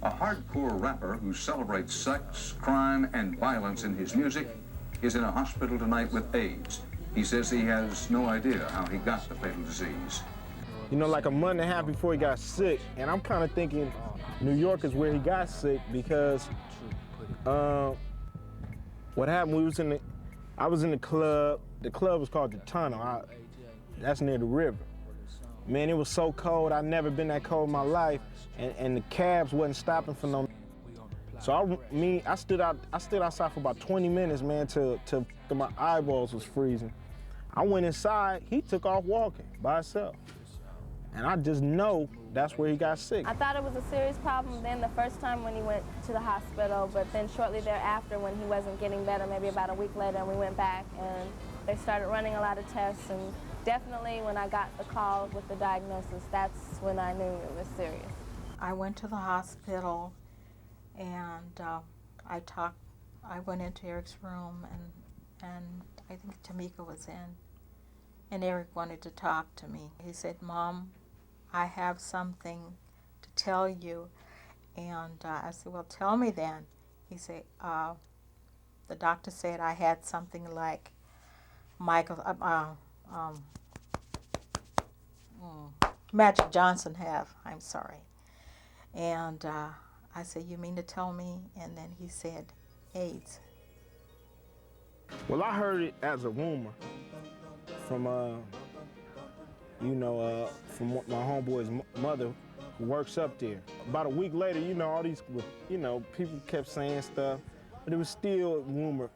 A hardcore rapper who celebrates sex, crime, and violence in his music is in a hospital tonight with AIDS. He says he has no idea how he got the fatal disease. You know, like a month and a half before he got sick, and I'm kind of thinking New York is where he got sick because what happened, I was in the club. The club was called the Tunnel. That's near the river. Man, it was so cold. I'd never been that cold in my life, and the cabs wasn't stopping for no. So I stood outside for about 20 minutes, man, till my eyeballs was freezing. I went inside. He took off walking by himself, and I just know that's where he got sick. I thought it was a serious problem then the first time when he went to the hospital, but then shortly thereafter when he wasn't getting better, maybe about a week later, and we went back and they started running a lot of tests, and definitely when I got the call with the diagnosis, that's when I knew it was serious. I went to the hospital and I went into Eric's room and I think Tamika was in, and Eric wanted to talk to me. He said, "Mom, I have something to tell you." And I said, "Well, tell me then." He said, the doctor said I had something like Magic Johnson have, I'm sorry. And I said, "You mean to tell me?" And then he said, "AIDS." Well, I heard it as a rumor from, from my homeboy's mother who works up there. About a week later, all these, people kept saying stuff, but it was still a rumor,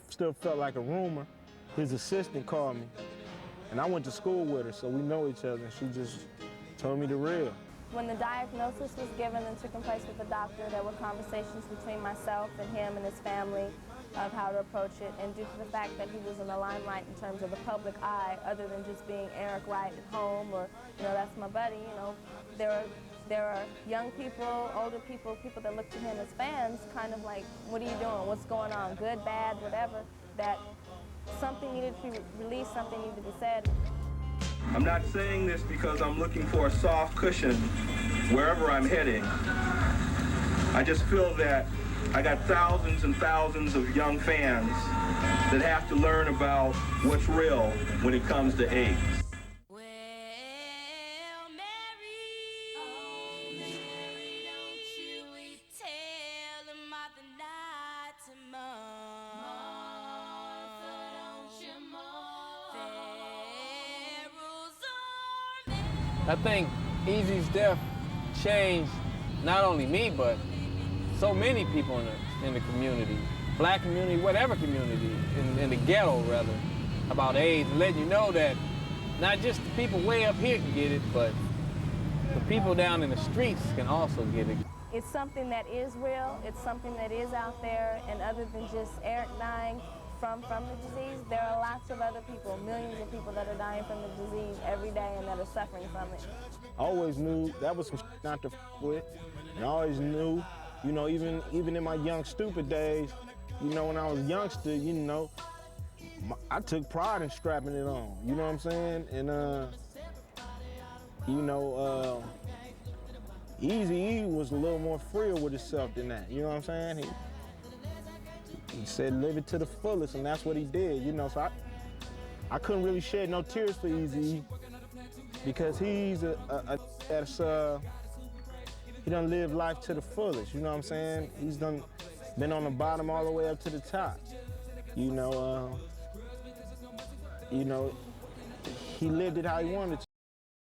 still felt like a rumor. His assistant called me, and I went to school with her, so we know each other, and she just told me the real. When the diagnosis was given and took place with the doctor, there were conversations between myself and him and his family of how to approach it, and due to the fact that he was in the limelight in terms of the public eye, other than just being Eric Wright at home or, that's my buddy, there are young people, older people, people that look to him as fans, kind of like, what are you doing, what's going on, good, bad, whatever, that something needed to be released, something needed to be said. I'm not saying this because I'm looking for a soft cushion wherever I'm heading. I just feel that I got thousands and thousands of young fans that have to learn about what's real when it comes to AIDS. I think Eazy's death changed not only me, but so many people in the community, black community, whatever community, in the ghetto rather, about AIDS, and letting you know that not just the people way up here can get it, but the people down in the streets can also get it. It's something that is real, it's something that is out there, and other than just Eric dying from the disease, there are lots of other people, millions of people that are dying from the disease every day and that are suffering from it. I always knew that was some not to with, and I always knew, even in my young stupid days, when I was a youngster, I took pride in strapping it on, you know what I'm saying? And, Eazy-E was a little more freer with himself than that, you know what I'm saying? He said live it to the fullest, and that's what he did, so I couldn't really shed no tears for Eazy-E because he's he done lived life to the fullest, you know what I'm saying? He's been on the bottom all the way up to the top. He lived it how he wanted